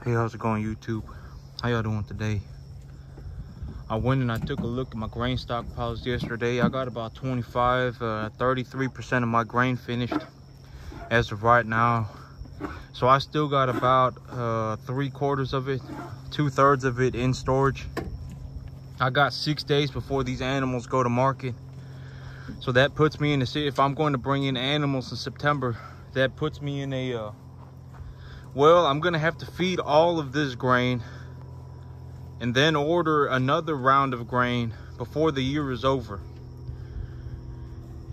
Hey, how's it going, YouTube? How y'all doing today? I went and I took a look at my grain stockpiles yesterday. I got about 33% of my grain finished as of right now. So I still got about 3/4 of it, 2/3 of it in storage. I got 6 days before these animals go to market. So that puts me in the city. If I'm going to bring in animals in September, that puts me in a well, I'm gonna have to feed all of this grain and then order another round of grain before the year is over.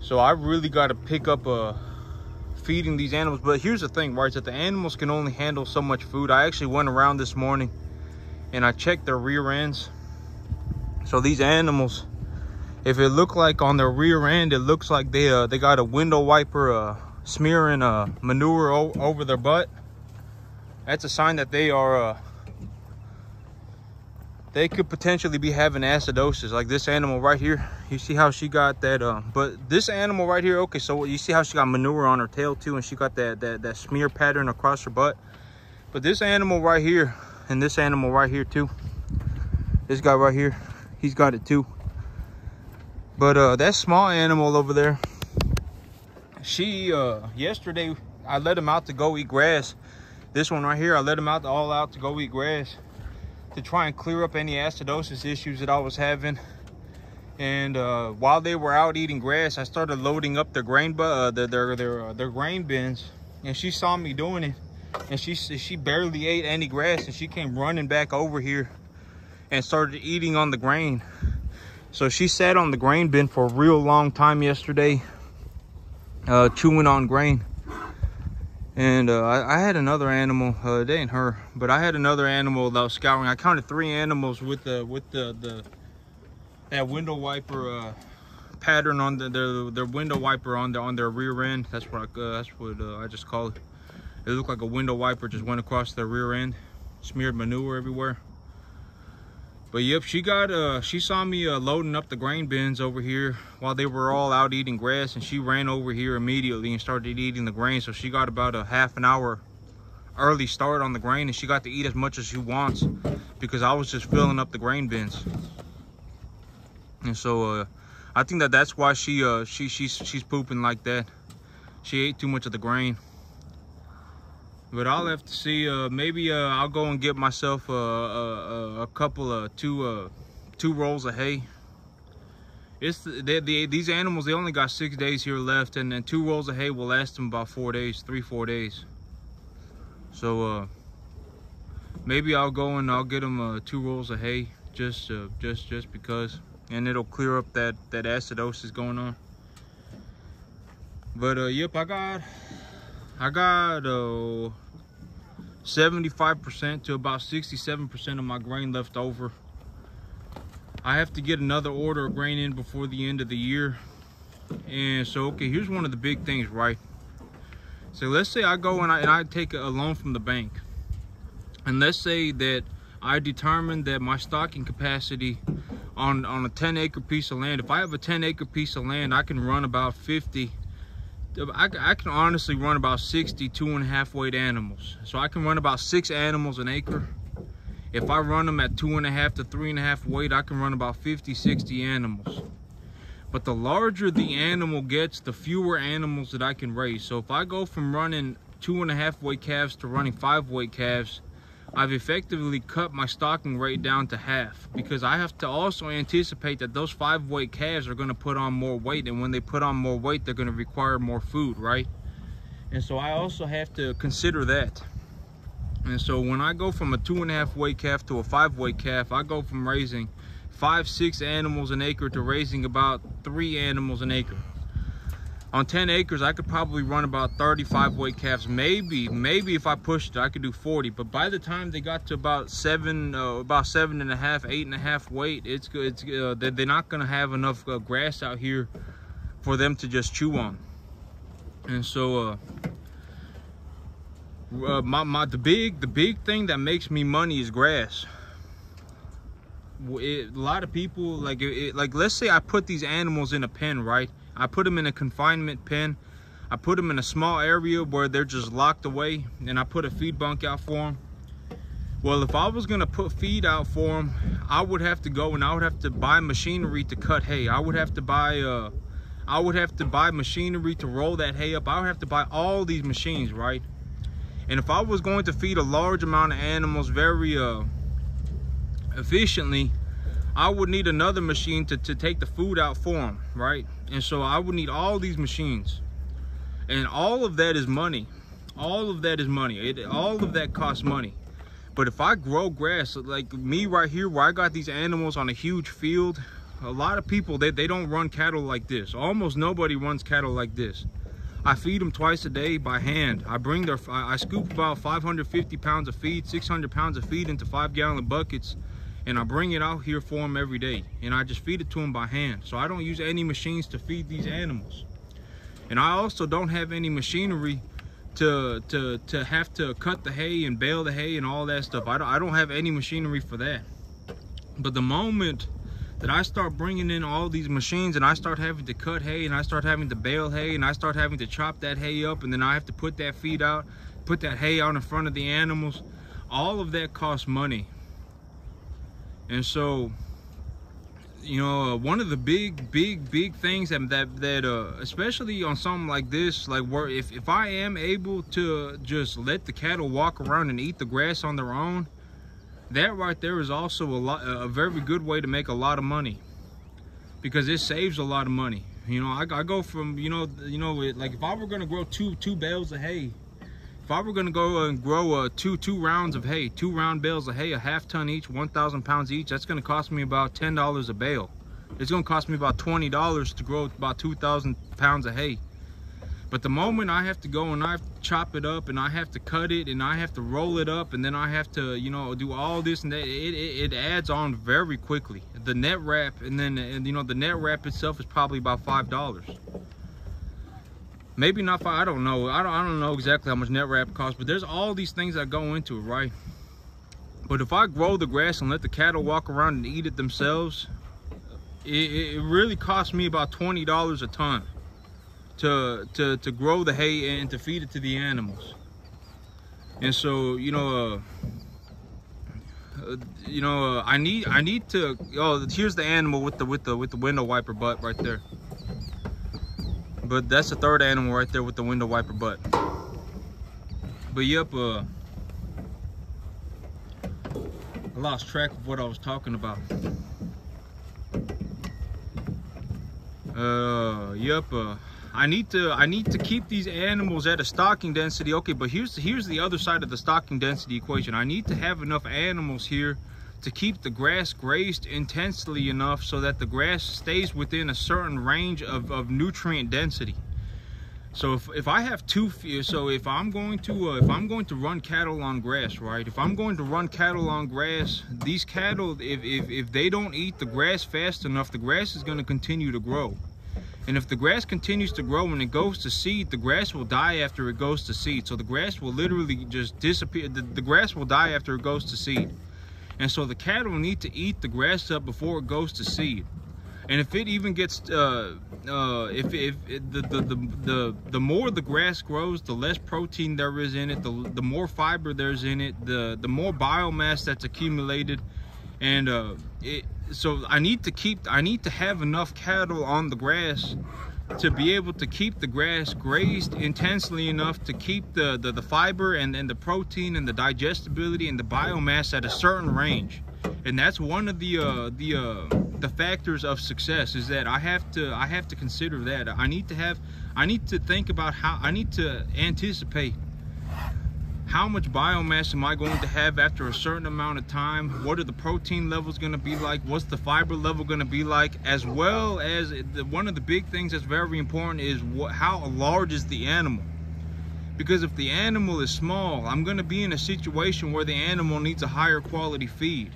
So I really got to pick up feeding these animals. But here's the thing, right, is that the animals can only handle so much food. I actually went around this morning and I checked their rear ends. So these animals, if it looked like on their rear end, it looks like they got a window wiper smearing manure over their butt. That's a sign that they are they could potentially be having acidosis. Like this animal right here, you see how she got that but this animal right here, okay, so you see how she got manure on her tail too, and she got that smear pattern across her butt. But this animal right here, and this animal right here too, this guy right here, he's got it too. But that small animal over there, she yesterday I let him out to go eat grass. This one right here, I let him all out to go eat grass to try and clear up any acidosis issues that I was having. And while they were out eating grass, I started loading up their grain their grain bins, and she saw me doing it, and she barely ate any grass, and she came running back over here and started eating on the grain. So she sat on the grain bin for a real long time yesterday, chewing on grain. And I had another animal, it ain't her, but I had another animal that was scouring. I counted 3 animals with that window wiper pattern on their window wiper on their rear end. That's what I just call it. It looked like a window wiper just went across their rear end, smeared manure everywhere. But yep, she saw me loading up the grain bins over here while they were all out eating grass, and she ran over here immediately and started eating the grain. So she got about a half an hour early start on the grain, and she got to eat as much as she wants because I was just filling up the grain bins. And so I think that's why she's pooping like that. She ate too much of the grain. But I'll have to see. Maybe I'll go and get myself a couple of two rolls of hay. These animals, they only got 6 days here left, and then 2 rolls of hay will last them about 4 days, 3-4 days. So maybe I'll go and I'll get them 2 rolls of hay just because, and it'll clear up that acidosis going on. But yep, I got 75% to about 67% of my grain left over. I have to get another order of grain in before the end of the year. And so, okay, here's one of the big things, right? So let's say I go and I take a loan from the bank. And let's say that I determine that my stocking capacity on a 10-acre piece of land, if I have a 10-acre piece of land, I can run about 50. I can honestly run about 60 2.5 weight animals. So I can run about 6 animals an acre. If I run them at 2.5 to 3.5 weight, I can run about 50, 60 animals. But the larger the animal gets, the fewer animals that I can raise. So if I go from running 2.5 weight calves to running 5 weight calves, I've effectively cut my stocking rate down to half, because I have to also anticipate that those 5 weight calves are going to put on more weight, and when they put on more weight, they're going to require more food, right? And so I also have to consider that. And so when I go from a 2.5 weight calf to a 5 weight calf, I go from raising 5-6 animals an acre to raising about 3 animals an acre. On 10 acres, I could probably run about 35 weight calves. Maybe if I pushed it, I could do 40. But by the time they got to about 7.5, 8.5 weight, they're not gonna have enough grass out here for them to just chew on. And so, the big thing that makes me money is grass. A lot of people like let's say I put these animals in a pen, right? I put them in a confinement pen. I put them in a small area where they're just locked away, and I put a feed bunk out for them. Well, if I was gonna put feed out for them, I would have to go and I would have to buy machinery to cut hay. I would have to buy machinery to roll that hay up. I would have to buy all these machines, right? And if I was going to feed a large amount of animals very efficiently, I would need another machine to take the food out for them, right? And so I would need all these machines, and all of that is money. All of that is money. All of that costs money. But if I grow grass, like me right here, where I got these animals on a huge field, a lot of people, they don't run cattle like this. Almost nobody runs cattle like this. I feed them twice a day by hand. I scoop about 550 pounds of feed, 600 pounds of feed into 5-gallon buckets, and I bring it out here for them every day. And I just feed it to them by hand. So I don't use any machines to feed these animals. And I also don't have any machinery to have to cut the hay and bale the hay and all that stuff. I don't have any machinery for that. But the moment that I start bringing in all these machines and I start having to cut hay and I start having to bale hay and I start having to chop that hay up, and then I have to put that feed out, put that hay out in front of the animals, all of that costs money. And so, you know, one of the big things that especially on something like this, like where if I am able to just let the cattle walk around and eat the grass on their own, that right there is also a very good way to make a lot of money, because it saves a lot of money. You know, I go from, like if I were gonna grow two bales of hay, if I were gonna go and grow two rounds of hay, 2 round bales of hay, a half ton each, 1,000 pounds each, that's gonna cost me about $10 a bale. It's gonna cost me about $20 to grow about 2,000 pounds of hay. But the moment I have to go and I have to chop it up and I have to cut it and I have to roll it up and then I have to, do all this and that, it adds on very quickly. The net wrap the net wrap itself is probably about $5. Maybe not 5, I don't know. I don't know exactly how much net wrap costs, but there's all these things that go into it, right? But if I grow the grass and let the cattle walk around and eat it themselves, it really costs me about $20 a ton to grow the hay and to feed it to the animals. And so, I need to. Oh, here's the animal with the window wiper butt right there. But that's the third animal right there with the window wiper butt. But yep, I lost track of what I was talking about. I need to keep these animals at a stocking density. Okay, but here's the other side of the stocking density equation. I need to have enough animals here to keep the grass grazed intensely enough so that the grass stays within a certain range of nutrient density. So if I have if I'm going to run cattle on grass, right? If I'm going to run cattle on grass, these cattle, if they don't eat the grass fast enough, the grass is going to continue to grow. And if the grass continues to grow and it goes to seed, the grass will die after it goes to seed. So the grass will literally just disappear. The grass will die after it goes to seed. And so the cattle need to eat the grass up before it goes to seed. And if it even gets, the more the grass grows, the less protein there is in it, the more fiber there's in it, the more biomass that's accumulated. And so I need to have enough cattle on the grass to be able to keep the grass grazed intensely enough to keep the fiber and the protein and the digestibility and the biomass at a certain range. And that's one of the factors of success, is that I have to consider that. I need to think about I need to anticipate how much biomass am I going to have after a certain amount of time? What are the protein levels going to be like? What's the fiber level going to be like? As well as one of the big things that's very important is how large is the animal? Because if the animal is small, I'm going to be in a situation where the animal needs a higher quality feed.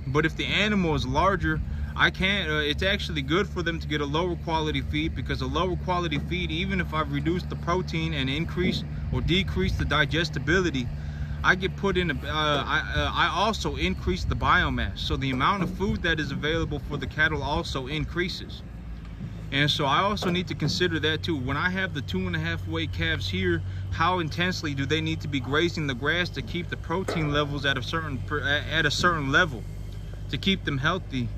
But if the animal is larger, I can't. It's actually good for them to get a lower quality feed, because a lower quality feed, even if I've reduced the protein and increase or decrease the digestibility, I get put in. I also increase the biomass, so the amount of food that is available for the cattle also increases. And so I also need to consider that too. When I have the 2.5 weight calves here, how intensely do they need to be grazing the grass to keep the protein levels at a certain level, to keep them healthy?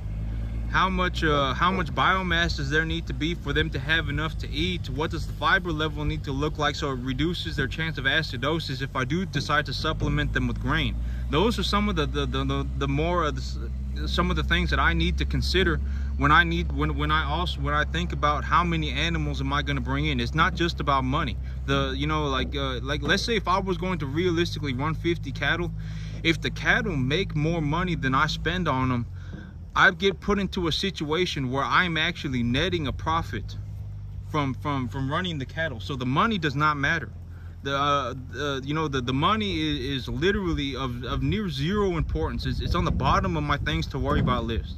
How much biomass does there need to be for them to have enough to eat? What does the fiber level need to look like so it reduces their chance of acidosis if I do decide to supplement them with grain? Those are some of some of the things that I need to consider when I think about how many animals am I going to bring in. It's not just about money. Like let's say if I was going to realistically run 50 cattle, if the cattle make more money than I spend on them, I get put into a situation where I'm actually netting a profit from running the cattle. So the money does not matter. The money is literally of near zero importance. It's on the bottom of my things to worry about list.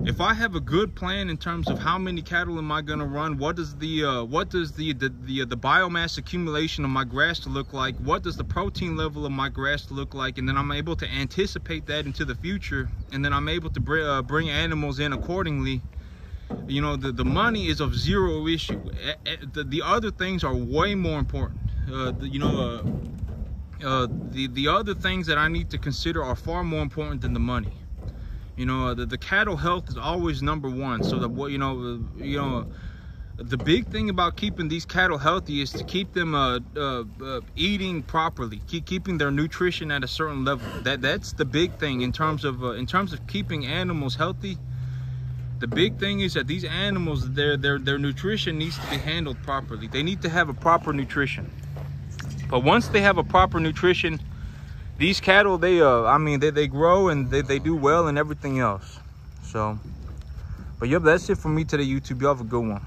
If I have a good plan in terms of how many cattle am I going to run, what does the biomass accumulation of my grass to look like, what does the protein level of my grass to look like, and then I'm able to anticipate that into the future, and then I'm able to bring animals in accordingly. You know, the money is of zero issue. The other things are way more important. The other things that I need to consider are far more important than the money. You know, the cattle health is always number one. So that the big thing about keeping these cattle healthy is to keep them eating properly, keeping their nutrition at a certain level. That's the big thing in terms of keeping animals healthy. The big thing is that these animals, their nutrition needs to be handled properly. They need to have a proper nutrition. But once they have a proper nutrition, these cattle, they grow and they do well and everything else. So, but yep, that's it for me today, YouTube. Y'all have a good one.